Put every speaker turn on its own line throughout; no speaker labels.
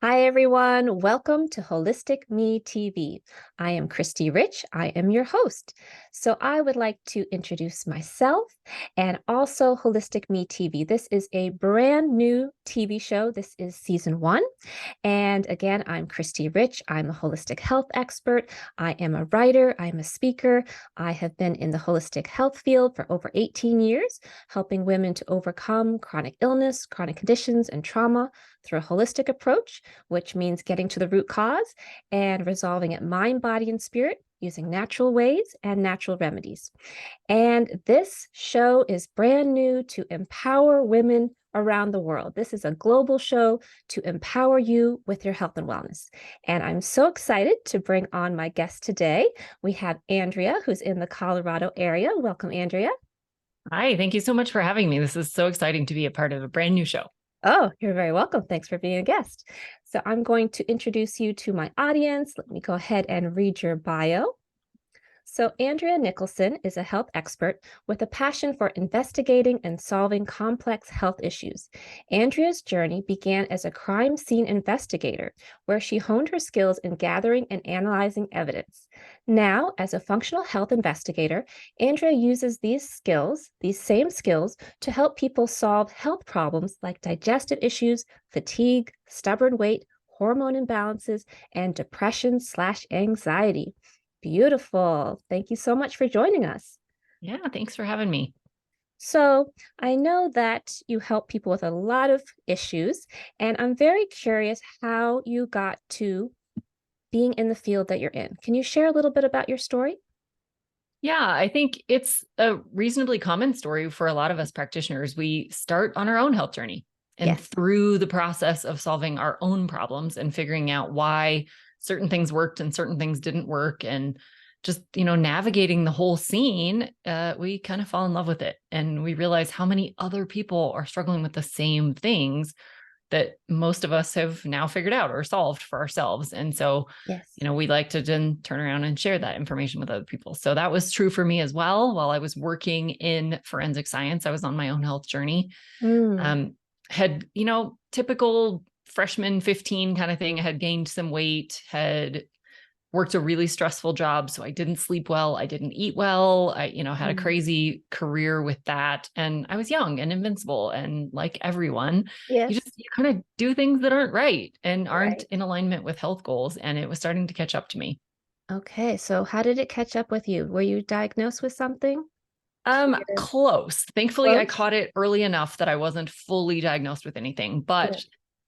Hi, everyone. Welcome to Holistic Me TV. I am Khristee Rich. I am your host. So, I would like to introduce myself and also Holistic Me TV. This is a brand new TV show. This is season one. And again, I'm Khristee Rich. I'm a holistic health expert. I am a writer. I'm a speaker. I have been in the holistic health field for over 18 years, helping women to overcome chronic illness, chronic conditions, and trauma through a holistic approach, which means getting to the root cause and resolving it mind, body, and spirit using natural ways and natural remedies. And this show is brand new to empower women around the world. This is a global show to empower you with your health and wellness. And I'm so excited to bring on my guest today. We have Andrea, who's in the Colorado area. Welcome, Andrea.
Hi, thank you so much for having me. This is so exciting to be a part of a brand new show.
Oh, you're very welcome. Thanks for being a guest. So I'm going to introduce you to my audience. Let me go ahead and read your bio. So, Andrea Nicholson is a health expert with a passion for investigating and solving complex health issues. Andrea's journey began as a crime scene investigator, where she honed her skills in gathering and analyzing evidence. Now, as a functional health investigator, Andrea uses these same skills, to help people solve health problems like digestive issues, fatigue, stubborn weight, hormone imbalances, and depression/anxiety. Beautiful. Thank you so much for joining us.
Yeah, thanks for having me.
So, I know that you help people with a lot of issues, and I'm very curious how you got to being in the field that you're in. Can you share a little bit about your story?
Yeah, I think it's a reasonably common story for a lot of us practitioners. We start on our own health journey, and
Yes.
through the process of solving our own problems and figuring out why certain things worked and certain things didn't work, and just, navigating the whole scene, we kind of fall in love with it. And we realize how many other people are struggling with the same things that most of us have now figured out or solved for ourselves. And so,
Yes.
we like to then turn around and share that information with other people. So that was true for me as well. While I was working in forensic science, I was on my own health journey.
Mm,
Um, had, typical freshman 15 kind of thing. I had gained some weight, had worked a really stressful job. So I didn't sleep well. I didn't eat well. I, had a
mm.
crazy career with that. And I was young and invincible. And like everyone,
Yes.
you kind of do things that aren't right and aren't
Right.
in alignment with health goals. And it was starting to catch up to me.
Okay. So, how did it catch up with you? Were you diagnosed with something? You're
Close. Thankfully, I
close?
caught it early enough that I wasn't fully diagnosed with anything, but
Good.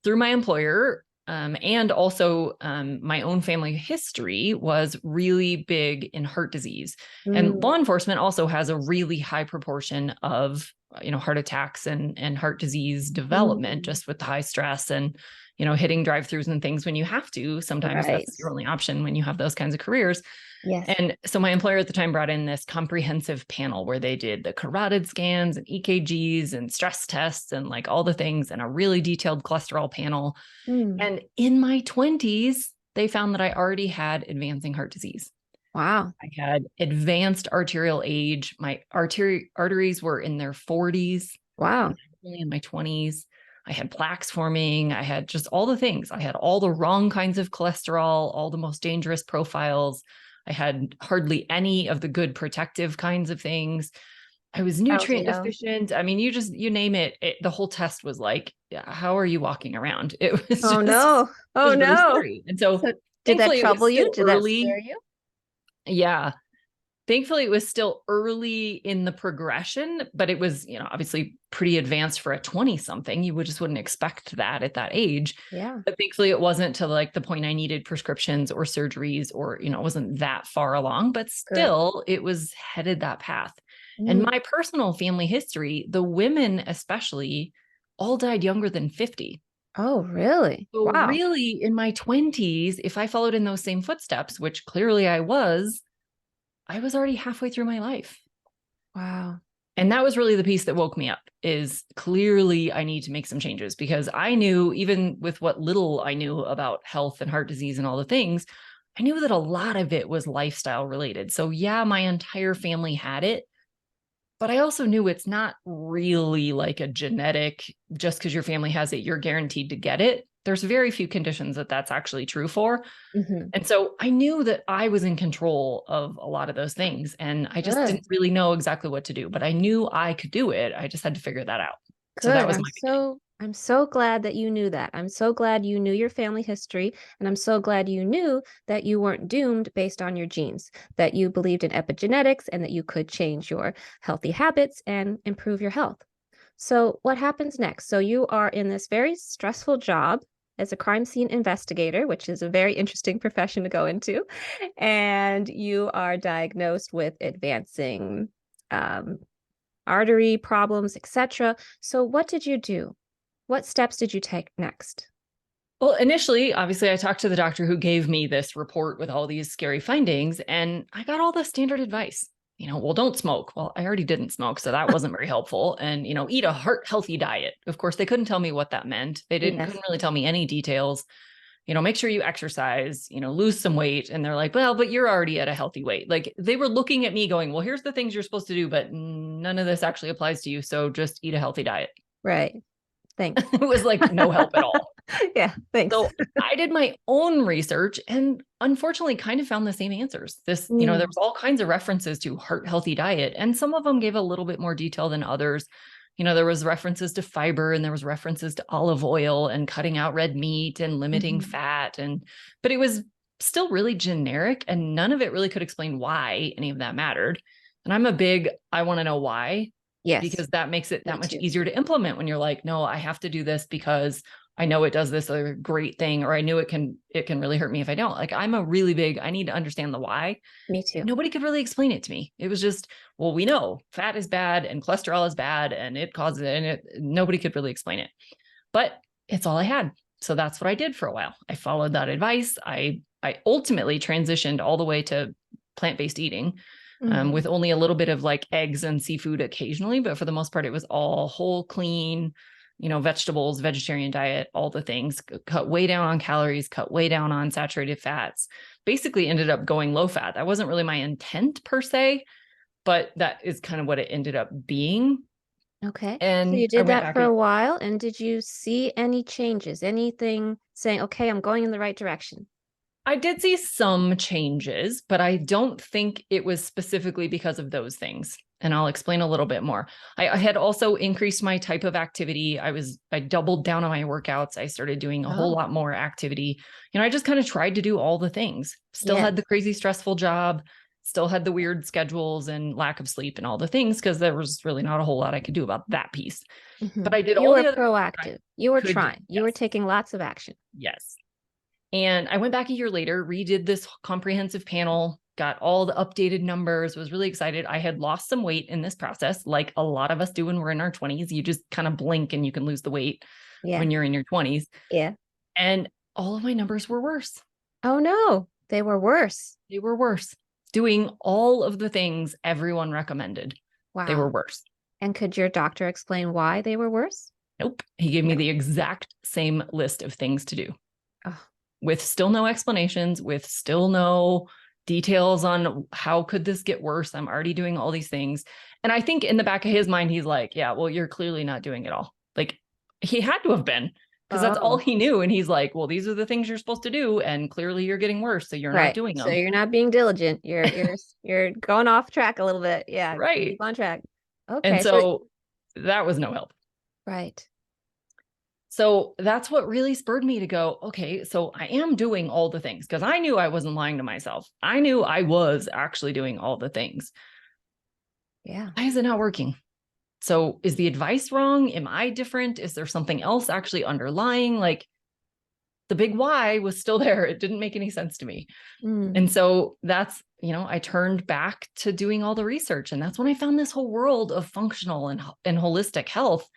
through my employer, and also my own family history was really big in heart disease. And
Mm,
law enforcement also has a really high proportion of, heart attacks and heart disease development,
mm.
just with the high stress and, hitting drive-throughs and things when you have to. Sometimes
Right.
that's your only option when you have those kinds of careers.
Yes.
And so my employer at the time brought in this comprehensive panel where they did the carotid scans and EKGs and stress tests and like all the things, and a really detailed cholesterol panel.
Mm.
And in my 20s, they found that I already had advancing heart disease.
Wow.
I had advanced arterial age. My arteries were in their 40s. And
Wow.
only in my 20s. I had plaques forming. I had just all the things. I had all the wrong kinds of cholesterol, all the most dangerous profiles. I had hardly any of the good protective kinds of things. I was nutrient
LDL.
deficient. I mean, you name it, the whole test was like, how are you walking around? It was
Oh
just,
no.
it
Oh
was really
no.
scary. And so
So did that
thankfully it was
trouble you?
still
Did that scare
early.
you?
Yeah. Thankfully, it was still early in the progression, but it was, obviously pretty advanced for a 20 something. You just wouldn't expect that at that age.
Yeah.
But thankfully, it wasn't to like the point I needed prescriptions or surgeries, or, it wasn't that far along, but
Good.
still it was headed that path. And
Mm.
my personal family history, the women especially, all died younger than 50.
Oh, really?
So
Wow.
really in my 20s, if I followed in those same footsteps, which clearly I was already halfway through my life.
Wow.
And that was really the piece that woke me up, is clearly I need to make some changes, because I knew, even with what little I knew about health and heart disease and all the things, I knew that a lot of it was lifestyle related. So yeah, my entire family had it, but I also knew it's not really like a genetic, just because your family has it, you're guaranteed to get it. There's very few conditions that that's actually true for.
Hmm.
And so I knew that I was in control of a lot of those things. And I just
Good.
didn't really know exactly what to do, but I knew I could do it. I just had to figure that out. So that
Good.
was my beginning.
I'm so glad that you knew that. I'm so glad you knew your family history, and I'm so glad you knew that you weren't doomed based on your genes, that you believed in epigenetics and that you could change your healthy habits and improve your health. So, what happens next? So, you are in this very stressful job as a crime scene investigator, which is a very interesting profession to go into, and you are diagnosed with advancing um, artery problems, etc. So, what did you do? What steps did you take next?
Well, initially, obviously, I talked to the doctor who gave me this report with all these scary findings, and I got all the standard advice. Well, don't smoke. Well, I already didn't smoke, so that wasn't very helpful. And, eat a heart healthy diet. Of course, they couldn't tell me what that meant. They couldn't
Yes.
really tell me any details. Make sure you exercise, lose some weight. And they're like, well, but you're already at a healthy weight. Like they were looking at me going, well, here's the things you're supposed to do, but none of this actually applies to you. So just eat a healthy diet.
Right. Thanks.
It was like no help at all.
Yeah, thanks.
So I did my own research and unfortunately kind of found the same answers. There
Mm,
was all kinds of references to heart healthy diet, and some of them gave a little bit more detail than others. There was references to fiber and there was references to olive oil and cutting out red meat and limiting
mhm.
fat. But it was still really generic and none of it really could explain why any of that mattered. And I want to know why,
Yes,
because that makes it
me
that much
too.
easier to implement when you're like, no, I have to do this because I know it does this other great thing, or I knew it can really hurt me if I don't. Like I need to understand the why.
Me
And
too.
nobody could really explain it to me. It was just, well, we know fat is bad and cholesterol is bad and it causes it, and nobody could really explain it. But it's all I had. So that's what I did for a while. I followed that advice. I ultimately transitioned all the way to plant-based eating,
Mhm.
with only a little bit of like eggs and seafood occasionally, but for the most part, it was all whole, clean, vegetables, vegetarian diet, all the things, cut way down on calories, cut way down on saturated fats, basically ended up going low fat. That wasn't really my intent per se, but that is kind of what it ended up being.
Okay. So
And
you
I
did
went
that
back.
for a while, and did you see any changes? Anything saying, okay, I'm going in the right direction?
I did see some changes, but I don't think it was specifically because of those things. And I'll explain a little bit more. I had also increased my type of activity. I doubled down on my workouts. I started doing a whole
Oh,
lot more activity. I just kind of tried to do all the things. Still
yeah.
had the crazy stressful job, still had the weird schedules and lack of sleep and all the things because there was really not a whole lot I could do about that piece. But
Mhm.
I did
You
all
were
the other things that I
proactive. You were
could do.
trying. You were
Yes.
taking lots of action.
Yes. And I went back a year later, redid this comprehensive panel, got all the updated numbers, was really excited. I had lost some weight in this process, like a lot of us do when we're in our 20s. You just kind of blink and you can lose the weight
Yeah.
when you're in your 20s.
Yeah.
And all of my numbers were worse.
Oh no, they were worse.
They were worse. Doing all of the things everyone recommended, they were
Wow.
worse.
And could your doctor explain why they were worse?
Nope. He gave me
No.
the exact same list of things to do,
Oh,
with still no explanations, with still no details on how could this get worse. I'm already doing all these things. And I think in the back of his mind, he's like, yeah, well, you're clearly not doing it all. Like he had to have been, because that's all
oh,
he knew. And he's like, well, these are the things you're supposed to do. And clearly you're getting worse. So you're not
right.
doing
So
them.
you're not being diligent. You're going off track a little bit. Yeah.
Right.
Keep on track.
And
Okay. So
so that was no help.
right.
So that's what really spurred me to go, okay, so I am doing all the things because I knew I wasn't lying to myself. I knew I was actually doing all the things.
Yeah.
Why is it not working? So is the advice wrong? Am I different? Is there something else actually underlying? Like the big why was still there. It didn't make any sense to me.
Mm,
And so that's, I turned back to doing all the research. And that's when I found this whole world of functional and holistic health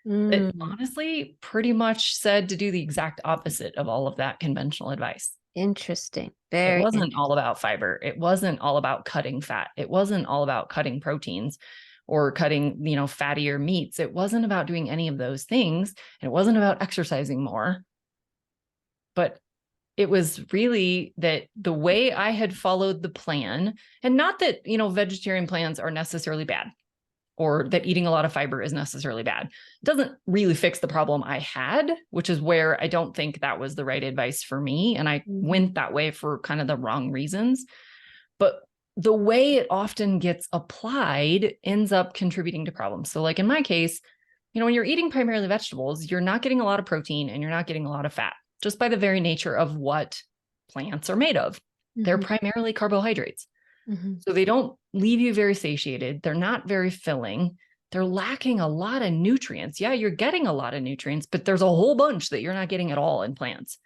that
mm.
honestly pretty much said to do the exact opposite of all of that conventional advice.
Interesting.
It
Very
wasn't all
interesting.
about fiber. It wasn't all about cutting fat. It wasn't all about cutting proteins or cutting, fattier meats. It wasn't about doing any of those things. It wasn't about exercising more, but it was really that the way I had followed the plan, and not that, vegetarian plans are necessarily bad. or that eating a lot of fiber is necessarily bad. It doesn't really fix the problem I had, which is where I don't think that was the right advice for me. And I went that way for kind of the wrong reasons. But the way it often gets applied ends up contributing to problems. So like in my case, when you're eating primarily vegetables, you're not getting a lot of protein and you're not getting a lot of fat, just by the very nature of what plants are made of. They're primarily carbohydrates. So they don't leave you very satiated. They're not very filling. They're lacking a lot of nutrients. Yeah, you're getting a lot of nutrients, but there's a whole bunch that you're not getting at all in plants.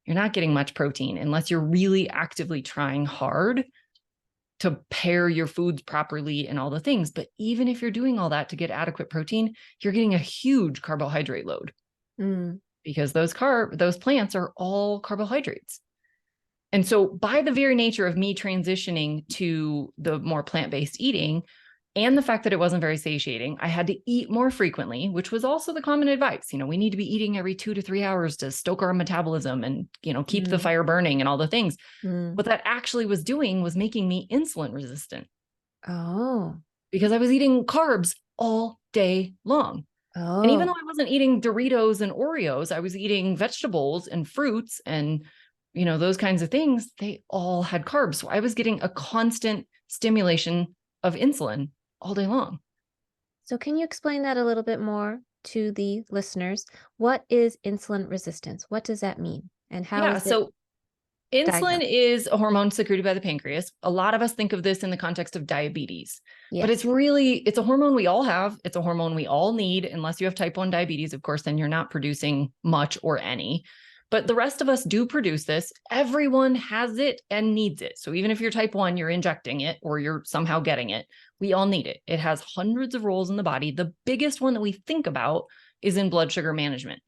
You're not getting much protein unless you're really actively trying hard to pair your foods properly and all the things. But even if you're doing all that to get adequate protein, you're getting a huge carbohydrate load because those plants are all carbohydrates. And so by the very nature of me transitioning to the more plant-based eating and the fact that it wasn't very satiating, I had to eat more frequently, which was also the common advice. We need to be eating every 2 to 3 hours to stoke our metabolism and, keep the fire burning and all the things. What that actually was doing was making me insulin resistant.
Oh.
Because I was eating carbs all day long.
Oh.
And even though I wasn't eating Doritos and Oreos, I was eating vegetables and fruits and those kinds of things. They all had carbs. So I was getting a constant stimulation of insulin all day long.
So can you explain that a little bit more to the listeners? What is insulin resistance? What does that mean? And how is it
so insulin
diagnosed?
is a hormone secreted by the pancreas. A lot of us think of this in the context of diabetes, but
Yes.
it's a hormone we all have. It's a hormone we all need. Unless you have type 1 diabetes, of course, then you're not producing much or any. But the rest of us do produce this. Everyone has it and needs it. So even if you're type 1, you're injecting it or you're somehow getting it. We all need it. It has hundreds of roles in the body. The biggest one that we think about is in blood sugar management.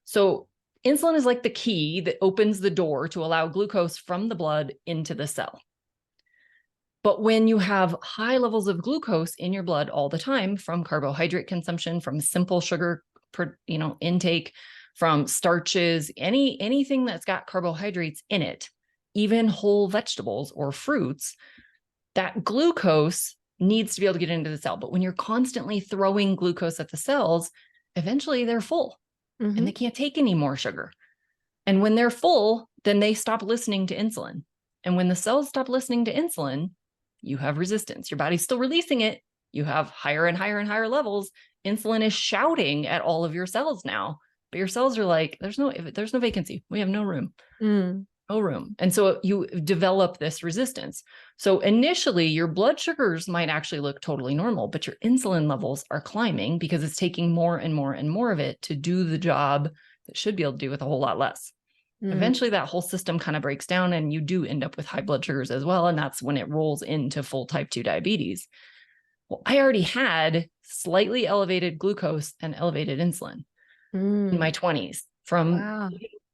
So insulin is like the key that opens the door to allow glucose from the blood into the cell. But when you have high levels of glucose in your blood all the time from carbohydrate consumption, from simple sugar, intake, from starches, anything that's got carbohydrates in it, even whole vegetables or fruits, that glucose needs to be able to get into the cell. But when you're constantly throwing glucose at the cells, eventually they're full and they can't take any more sugar. And when they're full, then they stop listening to insulin. And when the cells stop listening to insulin, you have resistance. Your body's still releasing it. You have higher and higher and higher levels. Insulin is shouting at all of your cells now. But your cells are like, there's no vacancy. We have no room. No room. And so you develop this resistance. So initially your blood sugars might actually look totally normal, but your insulin levels are climbing because it's taking more and more and more of it to do the job that should be able to do with a whole lot less. Eventually that whole system kind of breaks down and you do end up with high blood sugars as well. And that's when it rolls into full type 2 diabetes. Well, I already had slightly elevated glucose and elevated insulin in my 20s from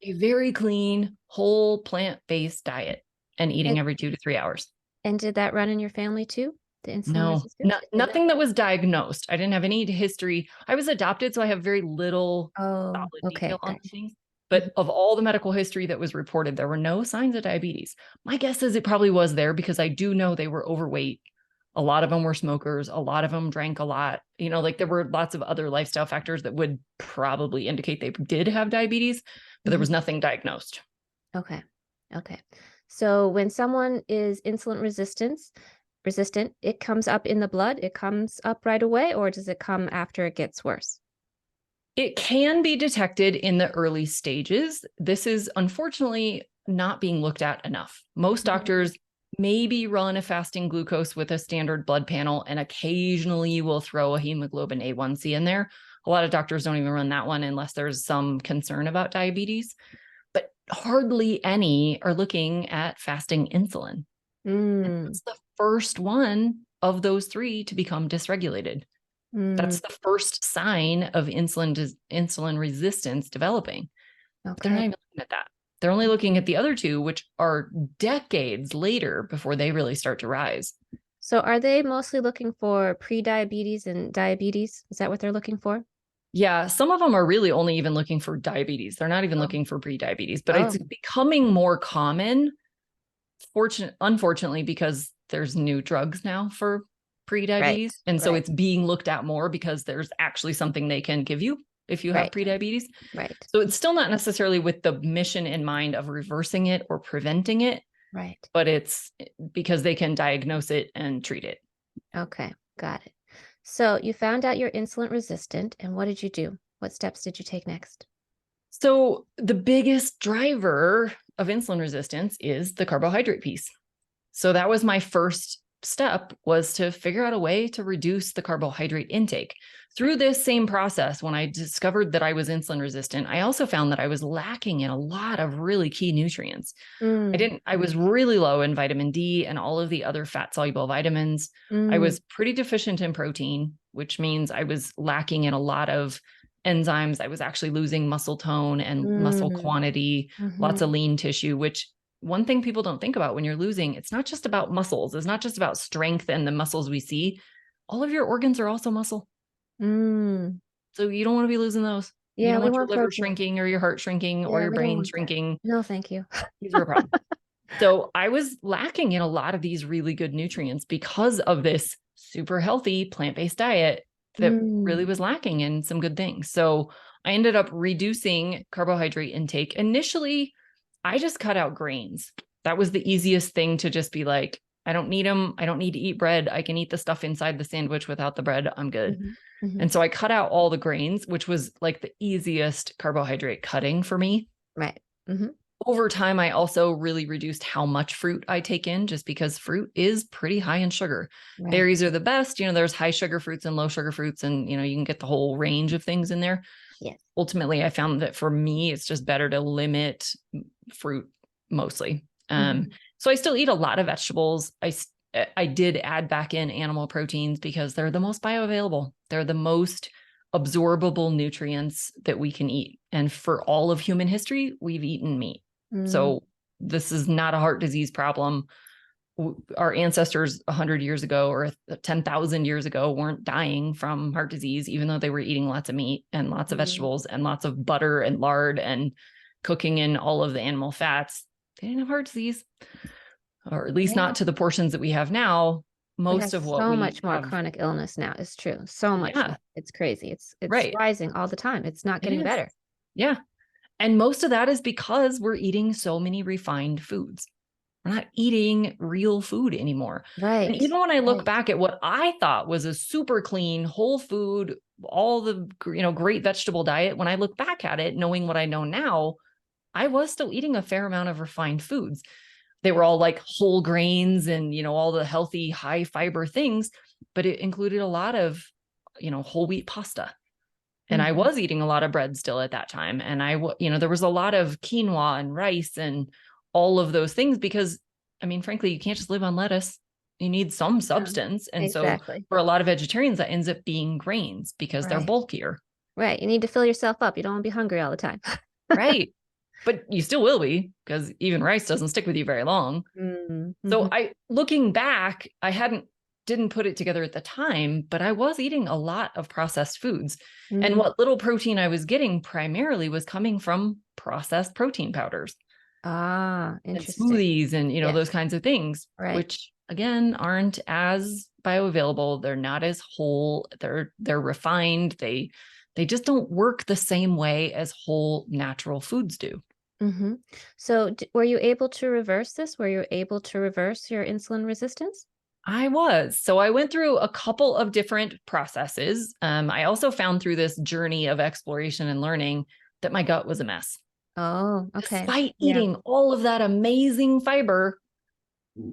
a very clean, whole plant-based diet and eating every 2 to 3 hours.
And did that run in your family too? The insulin
No,
resistance?
nothing that was diagnosed. I didn't have any history. I was adopted, so I have very little solid detail on things. But of all the medical history that was reported, there were no signs of diabetes. My guess is it probably was there because I do know they were overweight. A lot of them were smokers. A lot of them drank a lot. There were lots of other lifestyle factors that would probably indicate they did have diabetes, but there was nothing diagnosed.
Okay. So when someone is insulin resistant, it comes up in the blood, it comes up right away, or does it come after it gets worse?
It can be detected in the early stages. This is unfortunately not being looked at enough. Most doctors maybe run a fasting glucose with a standard blood panel, and occasionally you will throw a hemoglobin A1C in there. A lot of doctors don't even run that one unless there's some concern about diabetes, but hardly any are looking at fasting insulin. It's the first one of those three to become dysregulated. That's the first sign of insulin resistance developing. But they're not even looking at that. They're only looking at the other two, which are decades later before they really start to rise.
So are they mostly looking for pre-diabetes and diabetes? Is that what they're looking for?
Yeah, some of them are really only even looking for diabetes. They're not even looking for pre-diabetes, but it's becoming more common, unfortunately, because there's new drugs now for
Right.
pre-diabetes. And so
Right.
it's being looked at more because there's actually something they can give you if you have
Right.
pre-diabetes.
Right.
So it's still not necessarily with the mission in mind of reversing it or preventing it,
Right.
but it's because they can diagnose it and treat it.
Okay. Got it. So you found out you're insulin resistant, and what did you do? What steps did you take next?
So the biggest driver of insulin resistance is the carbohydrate piece. So that was my first step, was to figure out a way to reduce the carbohydrate intake. Through this same process, when I discovered that I was insulin resistant, I also found that I was lacking in a lot of really key nutrients.
Mm,
I was really low in vitamin D and all of the other fat soluble vitamins. I
mm,
was pretty deficient in protein, which means I was lacking in a lot of enzymes. I was actually losing muscle tone and muscle
mm,
quantity, lots of
mhm,
lean tissue, which one thing people don't think about when you're losing, it's not just about muscles. It's not just about strength and the muscles we see. All of your organs are also muscle.
mm.
So you don't want to be losing those. You
Yeah,
don't
we
want your
want
liver
protein.
shrinking or your heart shrinking or
Yeah,
your
we don't
brain
want that.
shrinking.
No, thank you.
These are a problem. So I was lacking in a lot of these really good nutrients because of this super healthy plant-based diet that really
Mm,
was lacking in some good things. So I ended up reducing carbohydrate intake. Initially, I just cut out grains. That was the easiest thing, to just be like, I don't need them. I don't need to eat bread. I can eat the stuff inside the sandwich without the bread. I'm good.
mhm, mhm.
And so I cut out all the grains, which was like the easiest carbohydrate cutting for me.
Right. Mhm.
Over time, I also really reduced how much fruit I take in, just because fruit is pretty high in sugar.
Right.
Berries are the best. There's high sugar fruits and low sugar fruits, and you can get the whole range of things in there.
Yes.
Ultimately, I found that for me, it's just better to limit fruit mostly.
Mhm,
So I still eat a lot of vegetables. I did add back in animal proteins because they're the most bioavailable. They're the most absorbable nutrients that we can eat. And for all of human history, we've eaten meat.
mm,
So this is not a heart disease problem. Our ancestors 100 years ago or 10,000 years ago weren't dying from heart disease, even though they were eating lots of meat and lots of
mm.
vegetables and lots of butter and lard and cooking in all of the animal fats. They didn't have heart disease, or at least not
Yeah.
to the portions that we have now.
We have
Most of what
so
we
much more
have,
chronic illness now. It's true. So much more.
yeah,
It's crazy. It's
right.
rising all the time. It's not
It
getting
is.
better.
Yeah. And most of that is because we're eating so many refined foods. We're not eating real food anymore. And
Right.
even when I look
Right.
back at what I thought was a super clean, whole food, all the great vegetable diet, when I look back at it, knowing what I know now, I was still eating a fair amount of refined foods. They were all like whole grains and all the healthy, high fiber things, but it included a lot of whole wheat pasta. And I
Mhm.
was eating a lot of bread still at that time. And there was a lot of quinoa and rice and all of those things because, I mean, frankly, you can't just live on lettuce. You need some
No.
substance. And so
Exactly.
for a lot of vegetarians, that ends up being grains because they're
Right.
bulkier.
Right. You need to fill yourself up. You don't want to be hungry all the time.
Right. But you still will be, because even rice doesn't stick with you very long.
Mm,
So
mhm,
looking back, didn't put it together at the time, but I was eating a lot of processed foods. And
mm.
what little protein I was getting primarily was coming from processed protein powders
Ah,
and
interesting.
smoothies and,
Yes.
those kinds of things,
Right.
which again aren't as bioavailable. They're not as whole. They're refined. They just don't work the same way as whole natural foods do.
Hmm. So, were you able to reverse this? Were you able to reverse your insulin resistance?
I was. So I went through a couple of different processes. I also found through this journey of exploration and learning that my gut was a mess.
Oh, okay.
Despite
Yeah.
eating all of that amazing fiber,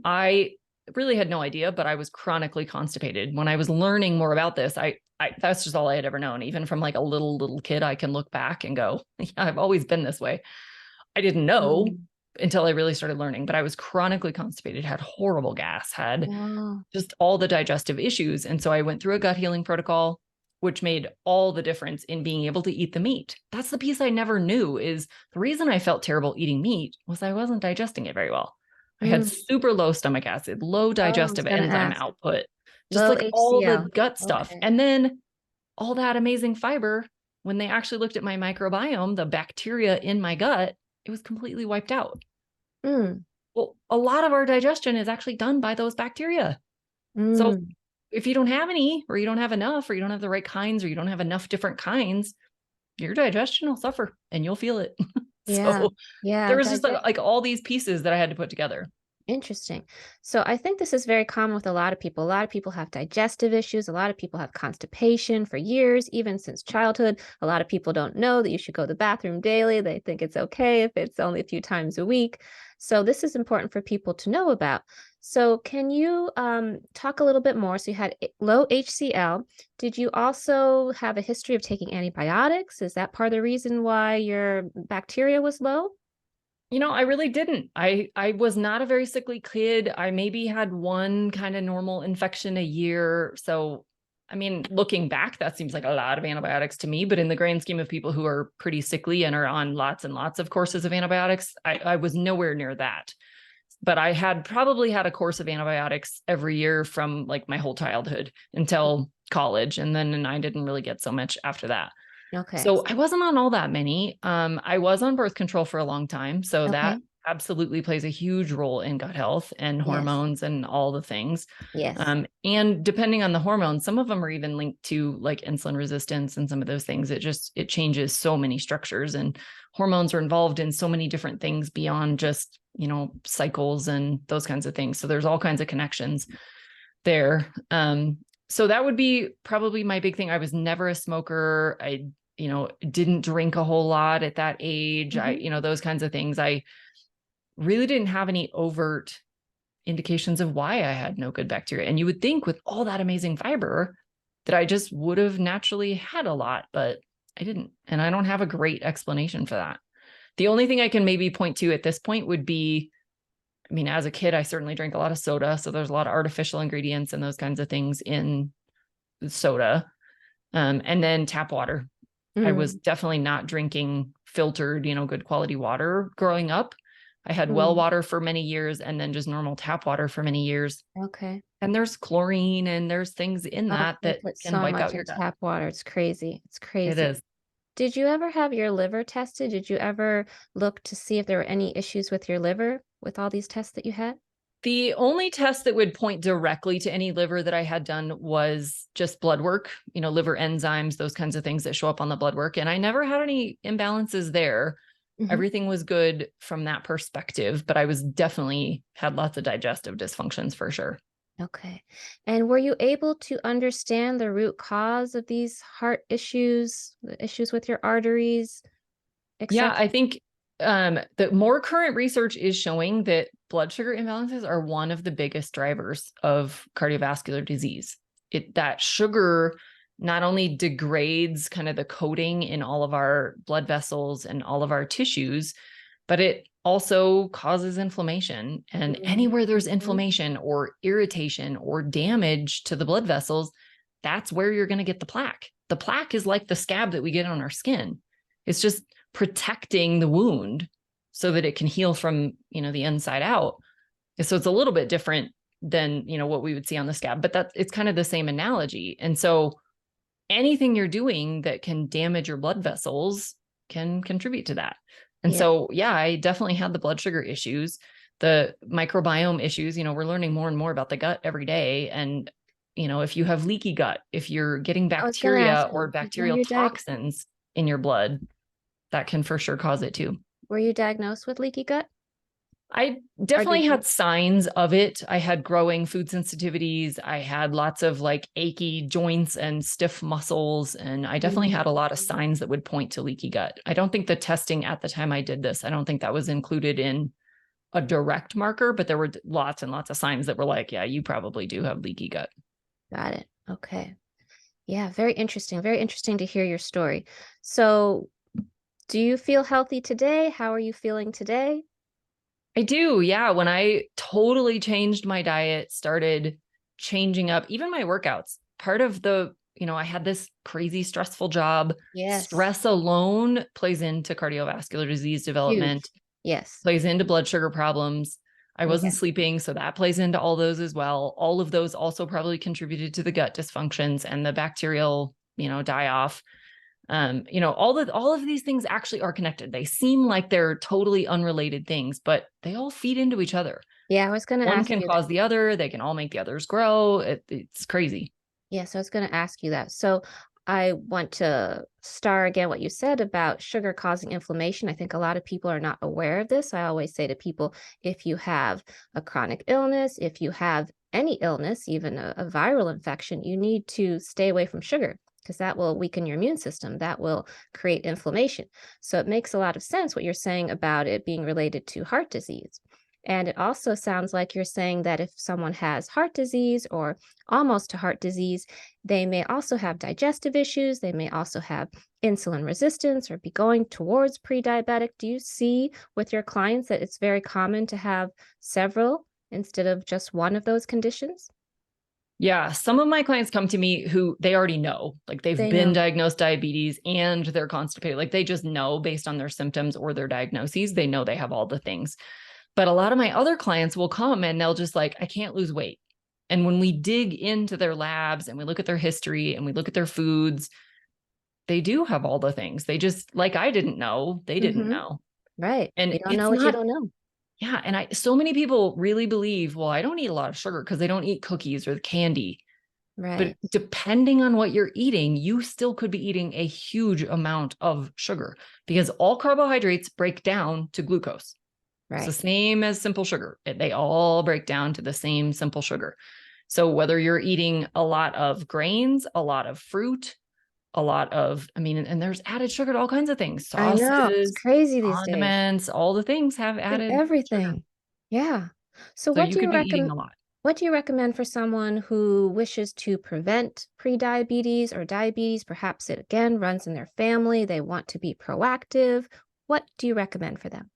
I really had no idea, but I was chronically constipated. When I was learning more about this, I that's just all I had ever known. Even from like a little kid, I can look back and go, yeah, I've always been this way. I didn't know
Mm.
until I really started learning, but I was chronically constipated, had horrible gas, had
Oh.
just all the digestive issues. And so I went through a gut healing protocol, which made all the difference in being able to eat the meat. That's the piece I never knew, is the reason I felt terrible eating meat was I wasn't digesting it very well. I had
Mm.
super low stomach acid, low
Oh, I was
digestive
gonna
enzyme
ask.
output, just
Low
like all the
HCl.
gut stuff.
Okay.
And then all that amazing fiber, when they actually looked at my microbiome, the bacteria in my gut, it was completely wiped out.
Mm.
Well, a lot of our digestion is actually done by those bacteria. So
Mm.
if you don't have any, or you don't have enough, or you don't have the right kinds, or you don't have enough different kinds, your digestion will suffer and you'll feel it.
Yeah.
So there
Yeah.
was just like all these pieces that I had to put together.
Interesting. So I think this is very common with a lot of people. A lot of people have digestive issues. A lot of people have constipation for years, even since childhood. A lot of people don't know that you should go to the bathroom daily. They think it's okay if it's only a few times a week. So this is important for people to know about. So can you talk a little bit more? So you had low HCl. Did you also have a history of taking antibiotics? Is that part of the reason why your bacteria was low?
I really didn't. I was not a very sickly kid. I maybe had one kind of normal infection a year. So, I mean, looking back, that seems like a lot of antibiotics to me, but in the grand scheme of people who are pretty sickly and are on lots and lots of courses of antibiotics, I was nowhere near that. But I had probably had a course of antibiotics every year from like my whole childhood until college. And I didn't really get so much after that.
Okay.
So I wasn't on all that many. I was on birth control for a long time. So that
Okay.
absolutely plays a huge role in gut health and
Yes.
hormones and all the things.
Yes.
And depending on the hormones, some of them are even linked to like insulin resistance and some of those things. It changes so many structures, and hormones are involved in so many different things beyond just, cycles and those kinds of things. So there's all kinds of connections there. So that would be probably my big thing. I was never a smoker. I didn't drink a whole lot at that age.
Mhm.
Those kinds of things. I really didn't have any overt indications of why I had no good bacteria. And you would think with all that amazing fiber that I just would have naturally had a lot, but I didn't. And I don't have a great explanation for that. The only thing I can maybe point to at this point would be, I mean, as a kid, I certainly drank a lot of soda. So there's a lot of artificial ingredients and those kinds of things in soda. And then tap water. I was
Mm,
definitely not drinking filtered, good quality water growing up. I had well
mm.
water for many years and then just normal tap water for many years.
Okay.
And there's chlorine and there's things in
Oh,
that
they
that
put
can
so
wipe
much
out
in
your gut.
tap water. It's crazy. It's
It
crazy.
is.
Did you ever have your liver tested? Did you ever look to see if there were any issues with your liver with all these tests that you had?
The only test that would point directly to any liver that I had done was just blood work, liver enzymes, those kinds of things that show up on the blood work. And I never had any imbalances there.
Mhm.
Everything was good from that perspective, but I was definitely had lots of digestive dysfunctions for sure.
Okay. And were you able to understand the root cause of these heart issues, the issues with your arteries,
Yeah,
etc.?
I think the more current research is showing that blood sugar imbalances are one of the biggest drivers of cardiovascular disease. That sugar not only degrades kind of the coating in all of our blood vessels and all of our tissues, but it also causes inflammation. And
Mhm,
anywhere there's
mhm.
inflammation or irritation or damage to the blood vessels, that's where you're going to get the plaque. The plaque is like the scab that we get on our skin. It's just protecting the wound so that it can heal from, the inside out. So it's a little bit different than, what we would see on the scab, but it's kind of the same analogy. And so anything you're doing that can damage your blood vessels can contribute to that. And
Yeah.
so, yeah, I definitely had the blood sugar issues, the microbiome issues. We're learning more and more about the gut every day. And, if you have leaky gut, if you're getting
I was gonna
bacteria
ask
or
you, were
bacterial
you
toxins in your blood, that can for sure cause it too.
diagnosed with leaky gut?
I
Or
definitely
did you
had signs of it. I had growing food sensitivities. I had lots of like achy joints and stiff muscles. And I definitely
Mhm.
had a lot of signs that would point to leaky gut. I don't think the testing at the time I did this, I don't think that was included in a direct marker, but there were lots and lots of signs that were like, yeah, you probably do have leaky gut.
Got it. Okay. Yeah, very interesting. Very interesting to hear your story. So, do you feel healthy today? How are you feeling today?
I do. Yeah. When I totally changed my diet, started changing up even my workouts, part of I had this crazy stressful job.
Yes.
Stress alone plays into cardiovascular disease development,
Huge. Yes.
plays into blood sugar problems. I wasn't
Yeah.
sleeping, so that plays into all those as well. All of those also probably contributed to the gut dysfunctions and the bacterial, die off. All of these things actually are connected. They seem like they're totally unrelated things, but they all feed into each other.
Yeah, I was going to
One
ask
can
you that.
cause the other. They can all make the others grow. It's crazy.
Yeah, so I was going to ask you that. So I want to star again what you said about sugar causing inflammation. I think a lot of people are not aware of this. I always say to people, if you have a chronic illness, if you have any illness, even a viral infection, you need to stay away from sugar because that will weaken your immune system. That will create inflammation. So it makes a lot of sense what you're saying about it being related to heart disease. And it also sounds like you're saying that if someone has heart disease or almost to heart disease, they may also have digestive issues. They may also have insulin resistance or be going towards pre-diabetic. Do you see with your clients that it's very common to have several instead of just one of those conditions?
Yeah. Some of my clients come to me who they already know, like they've
They
been
know.
diagnosed diabetes and they're constipated. Like they just know based on their symptoms or their diagnoses, they know they have all the things. But a lot of my other clients will come and they'll just like, I can't lose weight. And when we dig into their labs and we look at their history and we look at their foods, they do have all the things. They just, like I didn't know, they didn't
Hmm.
know.
Right.
And
You don't know
it's
what you
not,
don't know.
yeah. And so many people really believe, well, I don't eat a lot of sugar because they don't eat cookies or candy. But
Right.
depending on what you're eating, you still could be eating a huge amount of sugar because all carbohydrates break down to glucose. It's the
Right.
same as simple sugar. They all break down to the same simple sugar. So whether you're eating a lot of grains, a lot of fruit, a lot of, I mean, and there's added sugar to all kinds of things,
I know. It's
sauces,
crazy these days.
condiments, all the things have
In
added sugar.
everything. Yeah. So
So you could be eating a lot.
what do you recommend for someone who wishes to prevent prediabetes or diabetes? Perhaps it again runs in their family. They want to be proactive. What do you recommend for them?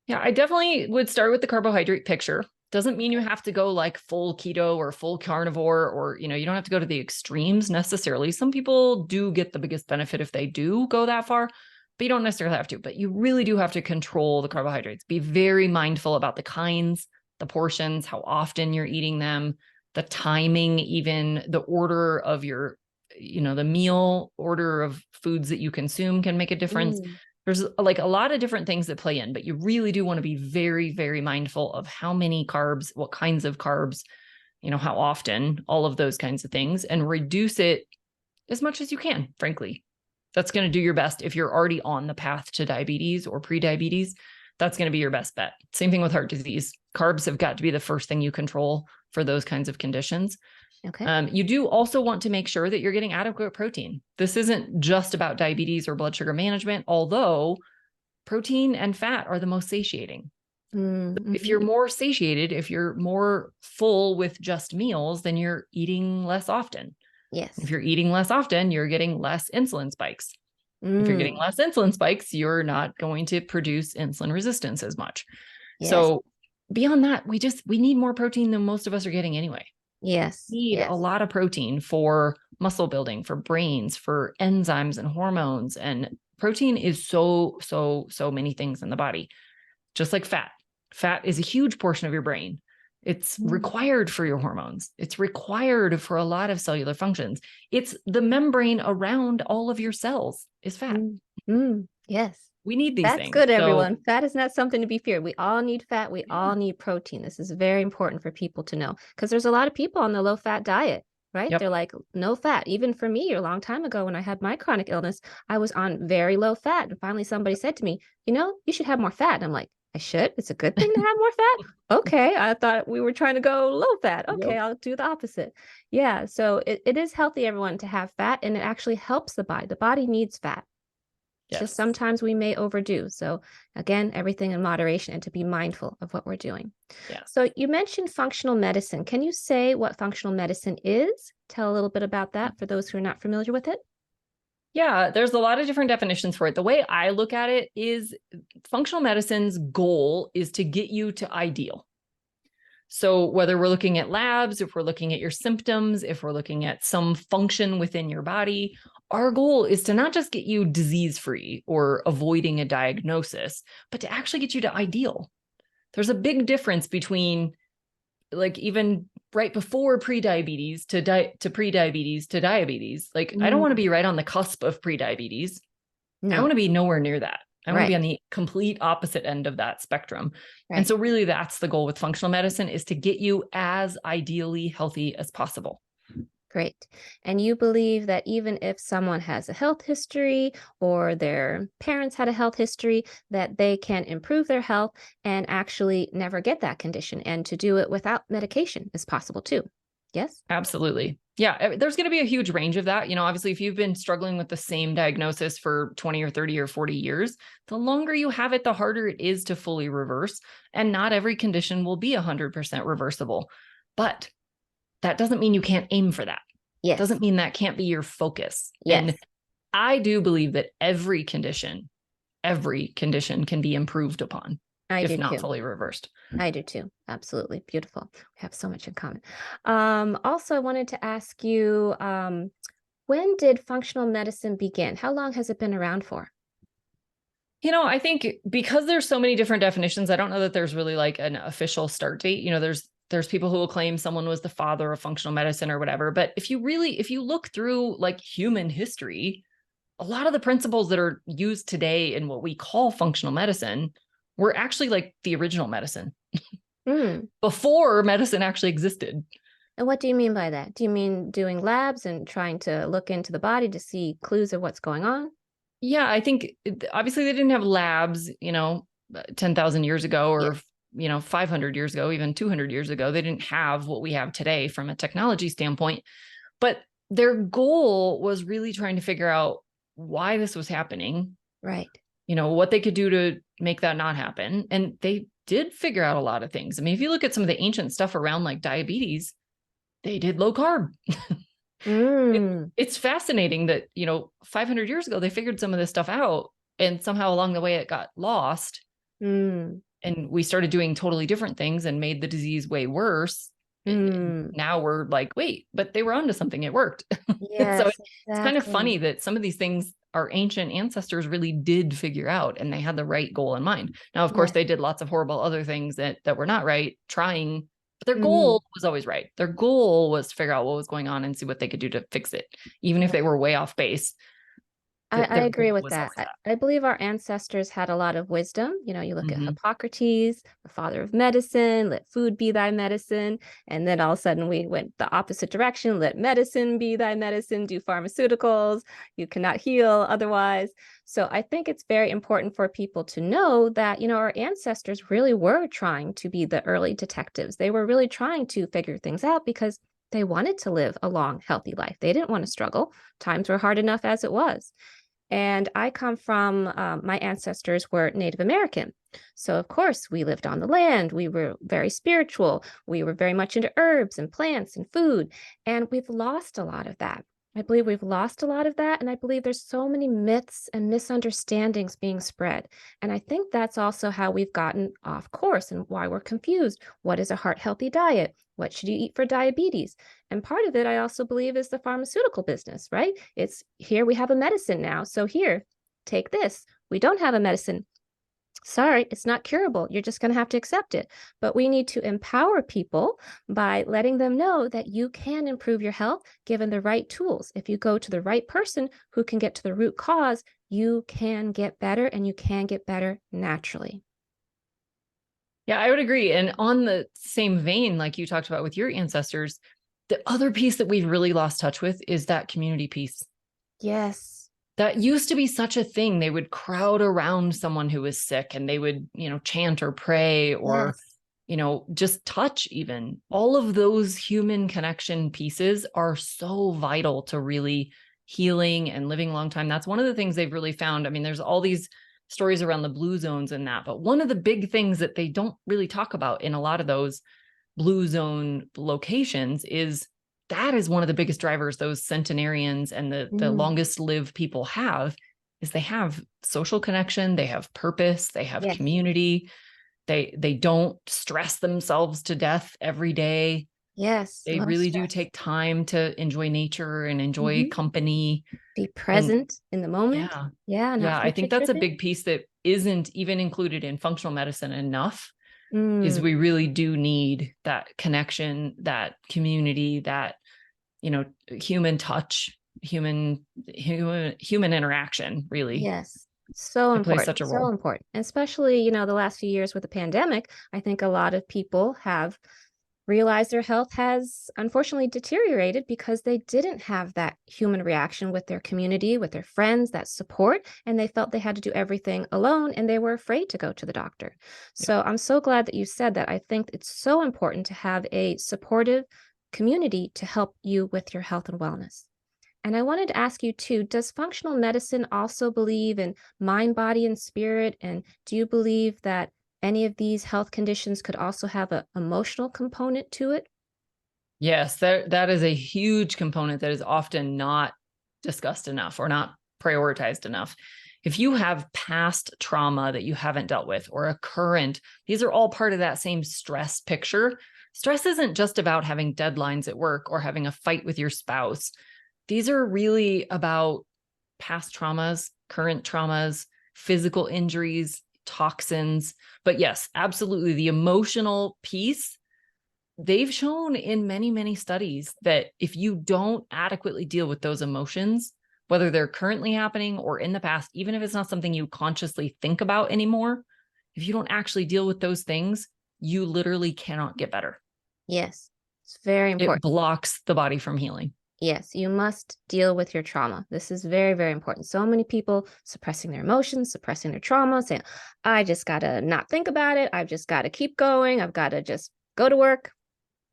Yeah, I definitely would start with the carbohydrate picture. Doesn't mean you
Okay.
have to go like full keto or full carnivore, or, you don't have to go to the extremes necessarily. Some people do get the biggest benefit if they do go that far, but you don't necessarily have to. But you really do have to control the carbohydrates. Be very mindful about the kinds, the portions, how often you're eating them, the timing, even the order of the meal order of foods that you consume can make a difference.
Mm,
There's like a lot of different things that play in, but you really do want to be very, very mindful of how many carbs, what kinds of carbs, how often, all of those kinds of things, and reduce it as much as you can, frankly. That's going to do your best if you're already on the path to diabetes or pre-diabetes. That's going to be your best bet. Same thing with heart disease. Carbs have got to be the first thing you control for those kinds of conditions.
okay.
You do also want to make sure that you're getting adequate protein. This isn't just about diabetes or blood sugar management, although protein and fat are the most satiating. If
Mm-hmm.
you're more satiated, if you're more full with just meals, then you're eating less often. If
Yes.
you're eating less often, you're getting less insulin spikes. If you're getting
Mm,
less insulin spikes, you're not going to produce insulin resistance as much.
yes.
So beyond that, we need more protein than most of us are getting anyway.
Yes.
Need a
Yes.
lot of protein for muscle building, for brains, for enzymes and hormones. And protein is so many things in the body, just like fat. Fat is a huge portion of your brain. It's
Mm,
required for your hormones. It's required for a lot of cellular functions. It's the membrane around all of your cells is fat.
mm, mm, yes.
We need these
That's
things.
good,
So,
everyone. Fat is not something to be feared. We all need fat. We all need protein. This is very important for people to know because there's a lot of people on the low fat diet, right?
yep.
They're like, no fat. Even for me, a long time ago when I had my chronic illness, I was on very low fat. And finally, somebody said to me, you should have more fat. And I'm like, I should? It's a good thing to have more fat? Okay. I thought we were trying to go low fat. Okay.
Yep.
I'll do the opposite. Yeah. So it is healthy, everyone, to have fat and it actually helps the body. The body needs fat. It's just
Yes.
sometimes we may overdo. So, again, everything in moderation and to be mindful of what we're doing.
Yes.
So, you mentioned functional medicine. Can you say what functional medicine is? Tell a little bit about that for those who are not familiar with it.
Yeah, there's a lot of different definitions for it. The way I look at it is functional medicine's goal is to get you to ideal. So whether we're looking at labs, if we're looking at your symptoms, if we're looking at some function within your body, our goal is to not just get you disease-free or avoiding a diagnosis, but to actually get you to ideal. There's a big difference between like even right before pre-diabetes to pre-diabetes to diabetes. Like, I don't want to
Mm,
be right on the cusp of pre-diabetes. I want
no,
to be nowhere near that. I want to be
right,
on the complete opposite end of that spectrum. And
right.
so really that's the goal with functional medicine, is to get you as ideally healthy as possible.
Great. And you believe that even if someone has a health history or their parents had a health history, that they can improve their health and actually never get that condition, and to do it without medication is possible too. Yes?
Absolutely. Yeah, there's going to be a huge range of that. Obviously, if you've been struggling with the same diagnosis for 20 or 30 or 40 years, the longer you have it, the harder it is to fully reverse. And not every condition will be 100% reversible. But that doesn't mean you can't aim for that.
Yes.
Doesn't mean that can't be your focus. And
Yes.
I do believe that every condition can be improved upon,
I
if
do
not
too.
fully reversed.
I do too. Absolutely. Beautiful. We have so much in common. Also, I wanted to ask you, when did functional medicine begin? How long has it been around for?
I think because there's so many different definitions, I don't know that there's really like an official start date. There's people who will claim someone was the father of functional medicine or whatever. But if you look through like human history, a lot of the principles that are used today in what we call functional medicine were actually like the original medicine
Mm.
before medicine actually existed.
And what do you mean by that? Do you mean doing labs and trying to look into the body to see clues of what's going on?
Yeah, I think obviously they didn't have labs, 10,000 years ago,
Yeah.
or 500 years ago, even 200 years ago. They didn't have what we have today from a technology standpoint, but their goal was really trying to figure out why this was happening,
Right.
what they could do to make that not happen. And they did figure out a lot of things. I mean, if you look at some of the ancient stuff around like diabetes, they did low carb.
Mm.
It's fascinating that, 500 years ago, they figured some of this stuff out, and somehow along the way it got lost,
Mm.
and we started doing totally different things and made the disease way worse. And
Mm.
now we're like, wait, but they were onto something. It worked. So
Yes,
it's kind of
exactly.
funny that some of these things our ancient ancestors really did figure out, and they had the right goal in mind. Now, of course,
Yes.
they did lots of horrible other things that were not right, trying, but their
Mm.
goal was always right. Their goal was to figure out what was going on and see what they could do to fix it, even if they were way off base.
I
Their
agree
goal
with
was
that.
always
I believe our ancestors had a lot of wisdom. You look
that.
at
Hmm.
Hippocrates, the father of medicine, let food be thy medicine. And then all of a sudden we went the opposite direction, let medicine be thy medicine, do pharmaceuticals. You cannot heal otherwise. So I think it's very important for people to know that, our ancestors really were trying to be the early detectives. They were really trying to figure things out because they wanted to live a long, healthy life. They didn't want to struggle. Times were hard enough as it was. And I come from, my ancestors were Native American. So, of course, we lived on the land. We were very spiritual. We were very much into herbs and plants and food. And we've lost a lot of that. I believe we've lost a lot of that. And I believe there's so many myths and misunderstandings being spread. And I think that's also how we've gotten off course and why we're confused. What is a heart healthy diet? What should you eat for diabetes? And part of it, I also believe, is the pharmaceutical business, right? It's here we have a medicine now. So here, take this. We don't have a medicine. Sorry, it's not curable. You're just going to have to accept it. But we need to empower people by letting them know that you can improve your health given the right tools. If you go to the right person who can get to the root cause, you can get better, and you can get better naturally.
Yeah, I would agree. And on the same vein, like you talked about with your ancestors, the other piece that we've really lost touch with is that community piece.
Yes.
That used to be such a thing. They would crowd around someone who was sick, and they would, chant or pray, or,
Yes.
just touch even. All of those human connection pieces are so vital to really healing and living a long time. That's one of the things they've really found. I mean, there's all these stories around the blue zones and that, but one of the big things that they don't really talk about in a lot of those blue zone locations is that is one of the biggest drivers those centenarians and the
Mm.
longest lived people have, is they have social connection, they have purpose, they have
Yes.
community, they don't stress themselves to death every day.
Yes.
They
Low
really do
stress.
take time to enjoy nature and enjoy
Mhm.
company.
Be
And
present in the moment.
yeah,
Yeah, not
yeah, I
future
think that's a
tripping.
big piece that isn't even included in functional medicine enough. is
Mm,
we really do need that connection, that community, that, human touch, human interaction, really.
yes. So
It plays
important.
such a
So
role.
important. Especially, the last few years with the pandemic, I think a lot of people have realize their health has unfortunately deteriorated because they didn't have that human reaction with their community, with their friends, that support, and they felt they had to do everything alone and they were afraid to go to the doctor.
Yeah.
So I'm so glad that you said that. I think it's so important to have a supportive community to help you with your health and wellness. And I wanted to ask you too, does functional medicine also believe in mind, body, and spirit? And do you believe that any of these health conditions could also have an emotional component to it?
Yes, that is a huge component that is often not discussed enough or not prioritized enough. If you have past trauma that you haven't dealt with or a current, these are all part of that same stress picture. Stress isn't just about having deadlines at work or having a fight with your spouse. These are really about past traumas, current traumas, physical injuries, toxins. But yes, absolutely. The emotional piece, they've shown in many, many studies that if you don't adequately deal with those emotions, whether they're currently happening or in the past, even if it's not something you consciously think about anymore, if you don't actually deal with those things, you literally cannot get better.
Yes, it's very
It
important.
blocks the body from healing.
Yes, you must deal with your trauma. This is very, very important. So many people suppressing their emotions, suppressing their trauma, saying, I just got to not think about it. I've just got to keep going. I've got to just go to work,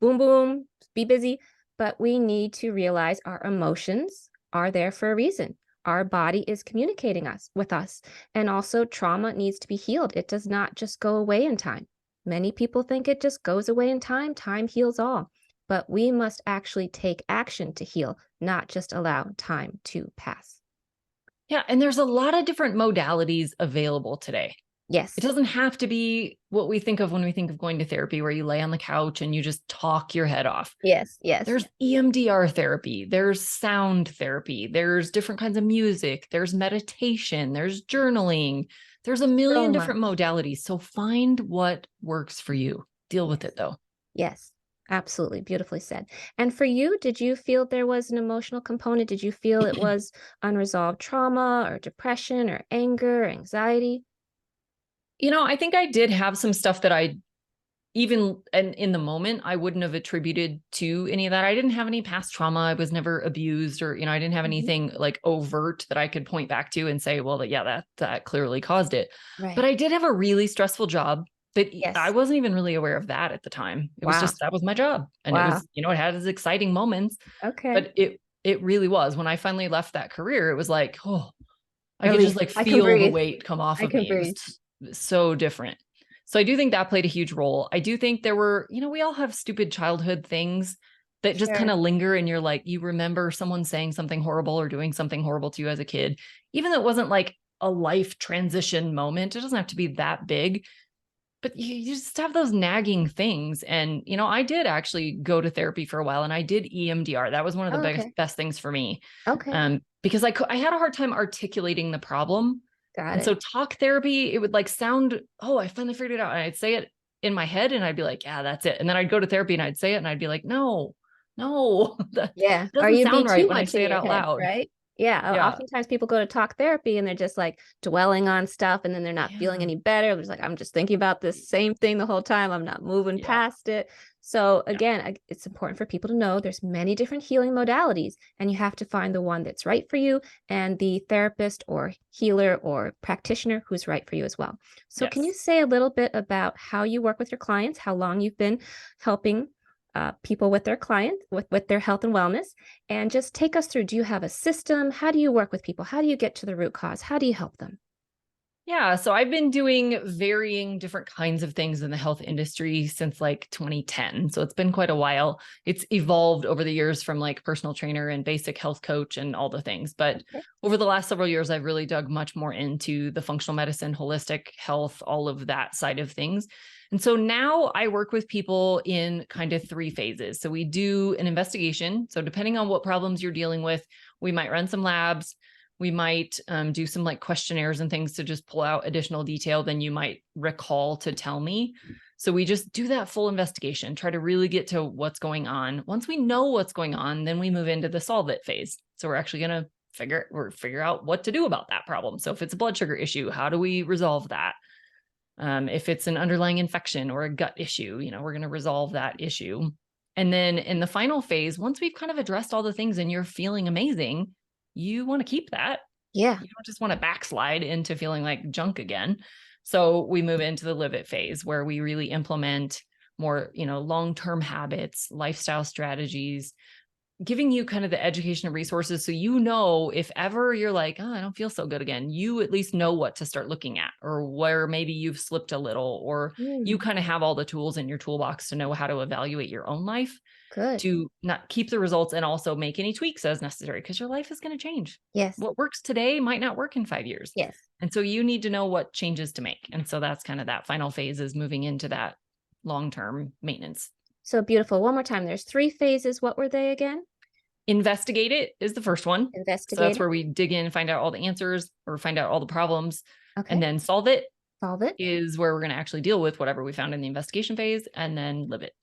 boom, boom, be busy. But we need to realize our emotions are there for a reason. Our body is communicating us with us. And also trauma needs to be healed. It does not just go away in time. Many people think it just goes away in time. Time heals all. But we must actually take action to heal, not just allow time to pass.
Yeah. And there's a lot of different modalities available today. It
Yes.
doesn't have to be what we think of when we think of going to therapy, where you lay on the couch and you just talk your head off.
Yes. Yes.
There's EMDR therapy, there's sound therapy, there's different kinds of music, there's meditation, there's journaling, there's a
So
million
much.
different modalities. So find what works for you. Deal with
Yes.
it though.
Yes, absolutely. Beautifully said. And for you, did you feel there was an emotional component? Did you feel it was unresolved trauma or depression or anger or anxiety?
I think I did have some stuff that I even and in the moment I wouldn't have attributed to any of that. I didn't have any past trauma. I was never abused, or I didn't have
Mhm.
anything like overt that I could point back to and say, well, that clearly caused it. But
Right.
I did have a really stressful job that I
Yes.
wasn't even really aware of that at the time. It was
Wow.
just that was my job, and it
Wow.
was, it had its exciting moments,
Okay.
but it really was. When I finally left that career, it was like, oh, I could just
Relief.
like
I can
feel the
breathe.
weight come off
I
of
can
me. It
breathe.
was so different. So I do think that played a huge role. I do think there were, we all have stupid childhood things that just kind
Sure.
of linger, and you're like, you remember someone saying something horrible or doing something horrible to you as a kid, even though it wasn't like a life transition moment. It doesn't have to be that big, but you just have those nagging things. And, I did actually go to therapy for a while, and I did EMDR. That was one of the
Oh,
biggest,
okay.
best things for me.
Okay.
Because I had a hard time articulating the problem.
Got
And
it.
so talk therapy, it would like sound, oh, I finally figured it out. And I'd say it in my head and I'd be like, yeah, that's it. And then I'd go to therapy and I'd say it and I'd be like, no, no, that
Yeah. Or
doesn't
you'd be
sound
too
right when I
much in
say it
your
out
head,
loud.
right? Yeah.
Yeah.
Oftentimes people go to talk therapy and they're just like dwelling on stuff and then they're not feeling
Yeah.
any better. It's like, I'm just thinking about this same thing the whole time. I'm not moving
Yeah.
past it. So
Yeah.
again, it's important for people to know there's many different healing modalities and you have to find the one that's right for you and the therapist or healer or practitioner who's right for you as well. So can you
Yes.
say a little bit about how you work with your clients, how long you've been helping people with their clients with their health and wellness, and just take us through, do you have a system? How do you work with people? How do you get to the root cause? How do you help them?
Yeah. So I've been doing varying different kinds of things in the health industry since like 2010. So it's been quite a while. It's evolved over the years from like personal trainer and basic health coach and all the things. But
Okay.
over the last several years, I've really dug much more into the functional medicine, holistic health, all of that side of things. And so now I work with people in kind of three phases. So we do an investigation. So depending on what problems you're dealing with, we might run some labs. We might do some like questionnaires and things to just pull out additional detail than you might recall to tell me. So we just do that full investigation, try to really get to what's going on. Once we know what's going on, then we move into the solve it phase. So we're actually going to figure out what to do about that problem. So if it's a blood sugar issue, how do we resolve that? If it's an underlying infection or a gut issue, we're going to resolve that issue. And then in the final phase, once we've kind of addressed all the things and you're feeling amazing, you want to keep that.
Yeah.
You don't just want to backslide into feeling like junk again. So we move into the live it phase where we really implement more, long-term habits, lifestyle strategies, giving you kind of the education and resources. So, if ever you're like, oh, I don't feel so good again, you at least know what to start looking at, or where maybe you've slipped a little, or you
Mm,
kind of have all the tools in your toolbox to know how to evaluate your own life,
good.
to not keep the results and also make any tweaks as necessary, because your life is going to change.
Yes.
What works today might not work in 5 years.
Yes.
And so you need to know what changes to make. And so that's kind of that final phase, is moving into that long-term maintenance.
So beautiful. One more time. There's 3 phases. What were they again?
Investigate it is the first one. So that's
Investigate it.
where we dig in, find out all the answers or find out all the problems.
Okay.
And then solve it
Solve it.
is where we're going to actually deal with whatever we found in the investigation phase, and then live it.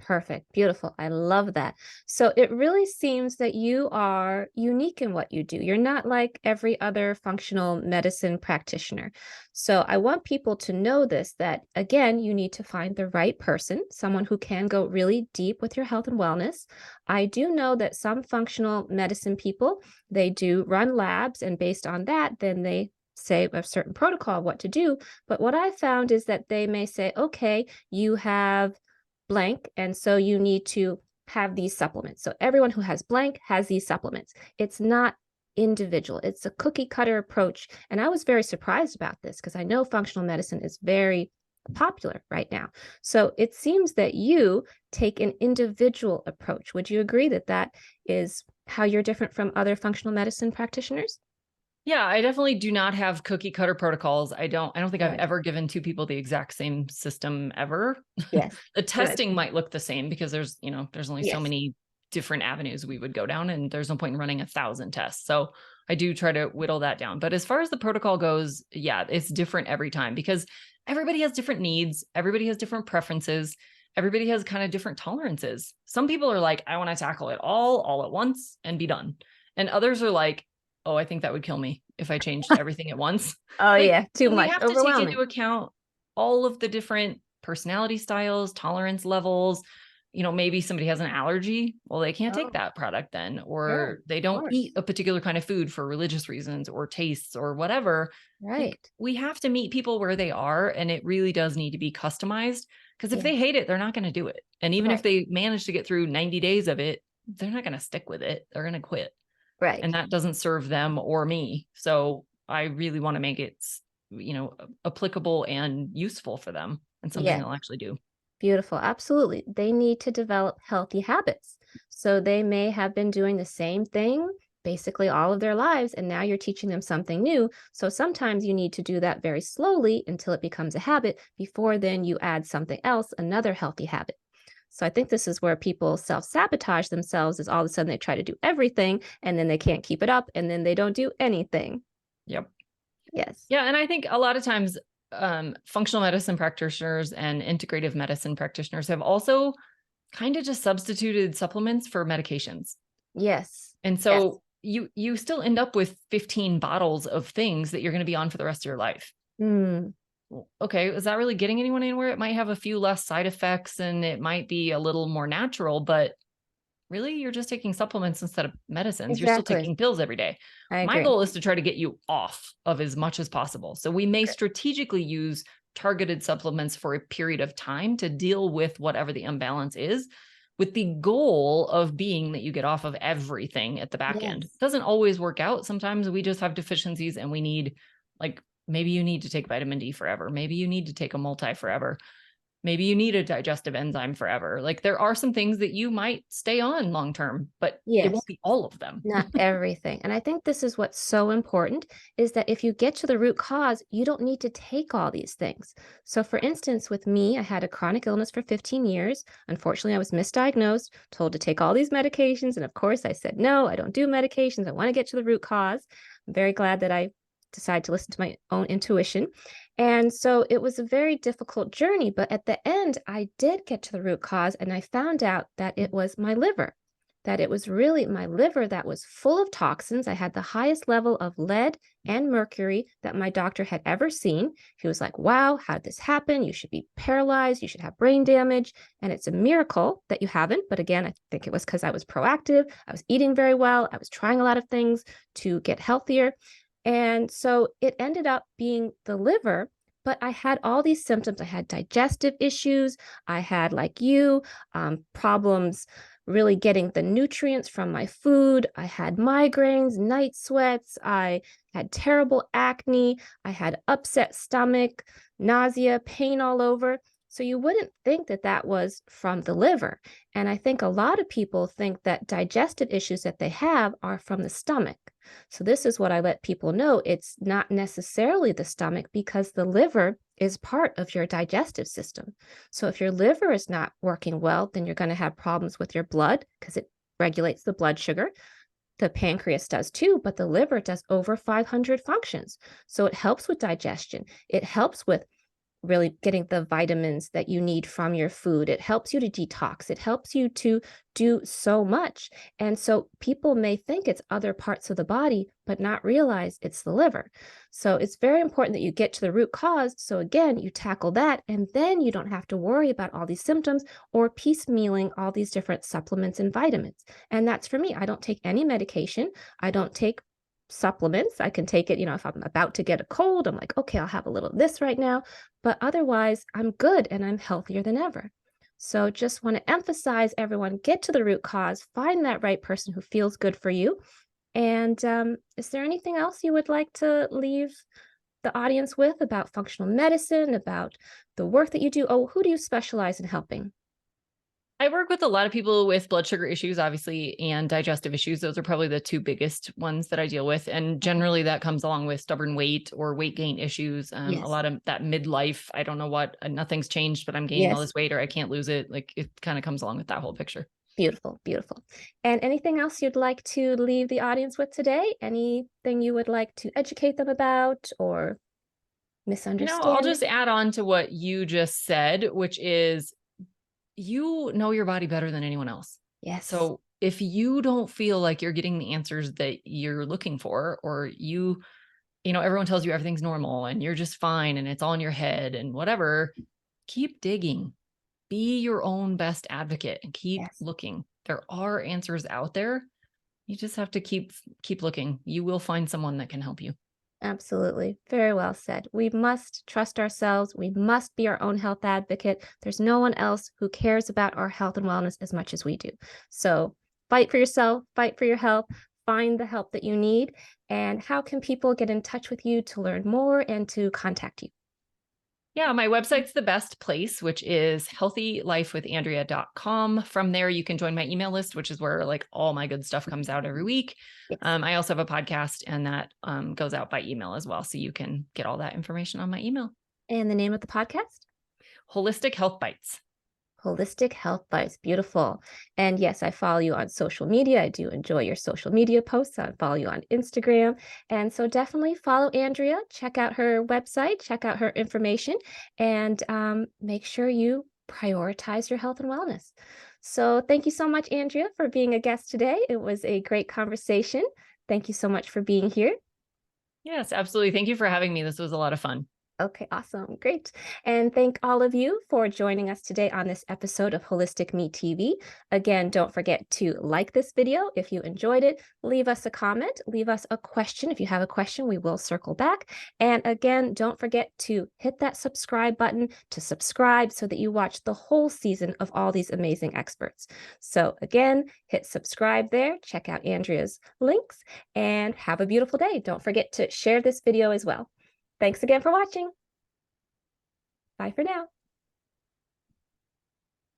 Perfect. Beautiful. I love that. So it really seems that you are unique in what you do. You're not like every other functional medicine practitioner. So I want people to know this, that again, you need to find the right person, someone who can go really deep with your health and wellness. I do know that some functional medicine people, they do run labs, and based on that, then they say a certain protocol of what to do. But what I found is that they may say, okay, you have blank, and so you need to have these supplements. So everyone who has blank has these supplements. It's not individual. It's a cookie cutter approach. And I was very surprised about this because I know functional medicine is very popular right now. So it seems that you take an individual approach. Would you agree that that is how you're different from other functional medicine practitioners?
Yeah, I definitely do not have cookie cutter protocols. I don't think I've
Good.
ever given two people the exact same system ever.
Yes.
The
Good.
testing might look the same because there's only so
Yes.
many different avenues we would go down, and there's no point in running 1,000 tests. So I do try to whittle that down. But as far as the protocol goes, yeah, it's different every time because everybody has different needs, everybody has different preferences, everybody has kind of different tolerances. Some people are like, I want to tackle it all at once and be done. And others are like, oh, I think that would kill me if I changed everything at once.
Oh,
Like,
yeah. Too
so we
much.
have to take into
Overwhelming.
account all of the different personality styles, tolerance levels. Maybe somebody has an allergy. Well, they can't take
Oh,
that product then,
yeah.
or they
Of
don't
course.
eat a particular kind of food for religious reasons or tastes or whatever. Like,
Right.
we have to meet people where they are, and it really does need to be customized, because if they
Yes.
hate it, they're not going to do it. And even if
Right.
they manage to get through 90 days of it, they're not going to stick with it. They're going to quit,
Right.
and that doesn't serve them or me. So I really want to make it, applicable and useful for them, and something
Yes.
they'll actually do.
Beautiful. Absolutely. They need to develop healthy habits. So they may have been doing the same thing basically all of their lives, and now you're teaching them something new. So sometimes you need to do that very slowly until it becomes a habit before then you add something else, another healthy habit. So I think this is where people self-sabotage themselves, is all of a sudden they try to do everything and then they can't keep it up and then they don't do anything.
Yep.
Yes.
Yeah. And I think a lot of times, functional medicine practitioners and integrative medicine practitioners have also kind of just substituted supplements for medications.
Yes.
And
Yes.
so you still end up with 15 bottles of things that you're going to be on for the rest of your life.
Mm,
Well, okay, is that really getting anyone anywhere? It might have a few less side effects and it might be a little more natural, but really, you're just taking supplements instead of medicines. You're still
exactly.
taking pills every day.
I
My
agree.
goal is to try to get you off of as much as possible. So we may
Good.
strategically use targeted supplements for a period of time to deal with whatever the imbalance is, with the goal of being that you get off of everything at the back end. It
Yes.
doesn't always work out. Sometimes we just have deficiencies and we need, like, maybe you need to take vitamin D forever. Maybe you need to take a multi forever. Maybe you need a digestive enzyme forever. Like there are some things that you might stay on long term, but it
Yes.
won't be all of them.
Not everything. And I think this is what's so important is that if you get to the root cause, you don't need to take all these things. So, for instance, with me, I had a chronic illness for 15 years. Unfortunately, I was misdiagnosed, told to take all these medications. And of course, I said, no, I don't do medications. I want to get to the root cause. I'm very glad that I decided to listen to my own intuition. And so it was a very difficult journey. But at the end, I did get to the root cause and I found out that it was my liver, that it was really my liver that was full of toxins. I had the highest level of lead and mercury that my doctor had ever seen. He was like, wow, how did this happen? You should be paralyzed. You should have brain damage. And it's a miracle that you haven't. But again, I think it was because I was proactive. I was eating very well. I was trying a lot of things to get healthier. And so it ended up being the liver. But I had all these symptoms. I had digestive issues. I had, like you, problems really getting the nutrients from my food. I had migraines, night sweats. I had terrible acne. I had upset stomach, nausea, pain all over. So you wouldn't think that that was from the liver. And I think a lot of people think that digestive issues that they have are from the stomach. So this is what I let people know. It's not necessarily the stomach because the liver is part of your digestive system. So if your liver is not working well, then you're going to have problems with your blood because it regulates the blood sugar. The pancreas does too, but the liver does over 500 functions. So it helps with digestion. It helps with really getting the vitamins that you need from your food. It helps you to detox. It helps you to do so much. And so people may think it's other parts of the body, but not realize it's the liver. So it's very important that you get to the root cause. So again, you tackle that, and then you don't have to worry about all these symptoms or piecemealing all these different supplements and vitamins. And that's for me. I don't take any medication. I don't take supplements. I can take it, if I'm about to get a cold, I'm like, okay, I'll have a little of this right now. But otherwise, I'm good and I'm healthier than ever. So just want to emphasize everyone get to the root cause, find that right person who feels good for you. And is there anything else you would like to leave the audience with about functional medicine, about the work that you do? Oh, who do you specialize in helping?
I work with a lot of people with blood sugar issues, obviously, and digestive issues. Those are probably the two biggest ones that I deal with. And generally that comes along with stubborn weight or weight gain issues. A
Yes.
lot of that midlife, I don't know what, nothing's changed, but I'm gaining all
Yes.
this weight or I can't lose it. Like it kind of comes along with that whole picture.
Beautiful, beautiful. And anything else you'd like to leave the audience with today? Anything you would like to educate them about or
I'll
misunderstanding?
just add on to what you just said, which is you know your body better than anyone else.
Yes,
So if you don't feel like you're getting the answers that you're looking for, or everyone tells you everything's normal and you're just fine and it's all in your head and whatever, keep digging. Be your own best advocate and keep
yes,
looking. There are answers out there. You just have to keep looking. You will find someone that can help you.
absolutely. Very well said. We must trust ourselves. We must be our own health advocate. There's no one else who cares about our health and wellness as much as we do. So fight for yourself, fight for your health, find the help that you need. And how can people get in touch with you to learn more and to contact you?
Yeah, my website's the best place, which is healthylifewithandrea.com. From there, you can join my email list, which is where like all my good stuff comes out every week.
Yes.
I also have a podcast and that goes out by email as well. So you can get all that information on my email.
And the name of the podcast?
Holistic Health Bites.
Holistic Health Bites. Beautiful. And yes, I follow you on social media. I do enjoy your social media posts. I follow you on Instagram. And so definitely follow Andrea, check out her website, check out her information, and make sure you prioritize your health and wellness. So thank you so much, Andrea, for being a guest today. It was a great conversation. Thank you so much for being here.
Yes, absolutely. Thank you for having me. This was a lot of fun.
Okay, awesome. Great. And thank all of you for joining us today on this episode of Holistic Me TV. Again, don't forget to like this video if you enjoyed it. Leave us a comment, leave us a question. If you have a question, we will circle back. And again, don't forget to hit that subscribe button to subscribe so that you watch the whole season of all these amazing experts. So again, hit subscribe there, check out Andrea's links, and have a beautiful day. Don't forget to share this video as well. Thanks again for watching. Bye for now.